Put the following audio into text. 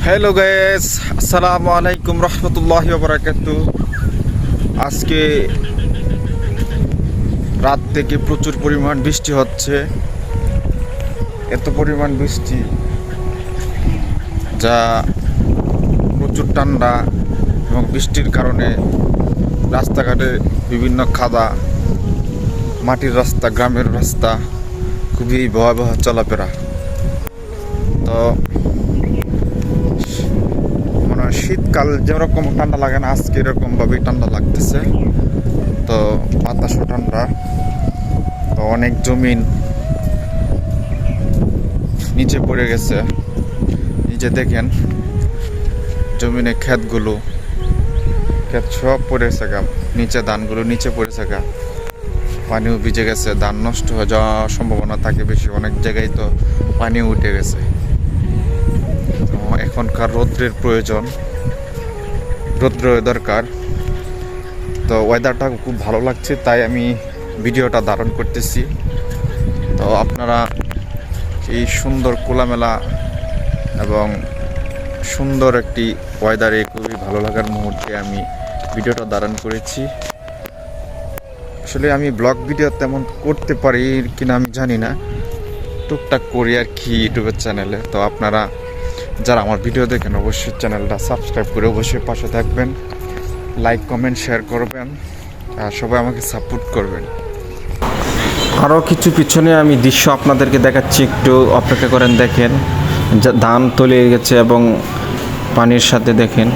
Hello guys, আসসালামু আলাইকুম রহমতুল্লাহি ওয়া বারাকাতুহু। আজকে রাত থেকে প্রচুর পরিমাণ বৃষ্টি হচ্ছে। এত পরিমাণ বৃষ্টি যা প্রচুর ঠান্ডা, এবং বৃষ্টির কারণে রাস্তাঘাটে বিভিন্ন কাদা, মাটির রাস্তা, গ্রামের রাস্তা খুবই ভয়াবহ চলাফেরা। তো শীতকাল যেরকম ঠান্ডা লাগে না, আজকে এরকমভাবেই ঠান্ডা লাগতেছে। তো বাতাসও ঠান্ডা। তো অনেক জমিন নিচে পড়ে গেছে। নিচে দেখেন জমিনে ক্ষেত সব পড়েছে গা, নিচে ধানগুলো নিচে পড়েছে গা, পানিও ভিজে গেছে, ধান নষ্ট হয়ে যাওয়ার সম্ভাবনা থাকে বেশি। অনেক জায়গায় তো পানিও উঠে গেছে। এখনকার রৌদ্রের প্রয়োজন, রৌদ্র দরকার। তো ওয়েদারটা খুব ভালো লাগছে, তাই আমি ভিডিওটা ধারণ করতেছি। তো আপনারা এই সুন্দর খোলামেলা এবং সুন্দর একটি ওয়েদারে খুবই ভালো লাগার মুহূর্তে আমি ভিডিওটা ধারণ করেছি। আসলে আমি ব্লগ ভিডিও তেমন করতে পারি কিনা আমি জানি না, টুকটাক করি আর কি ইউটিউবের চ্যানেলে। তো আপনারা যারা আমার ভিডিও দেখেন অবশ্যই চ্যানেলটা সাবস্ক্রাইব করে অবশ্যই পাশে থাকবেন, লাইক কমেন্ট শেয়ার করবেন, আর সবাই আমাকে সাপোর্ট করবেন। আরও কিছু পিছনে আমি দৃশ্য আপনাদেরকে দেখাচ্ছি, একটু অপেক্ষা করেন। দেখেন ধান তলিয়ে গেছে এবং পানির সাথে দেখেন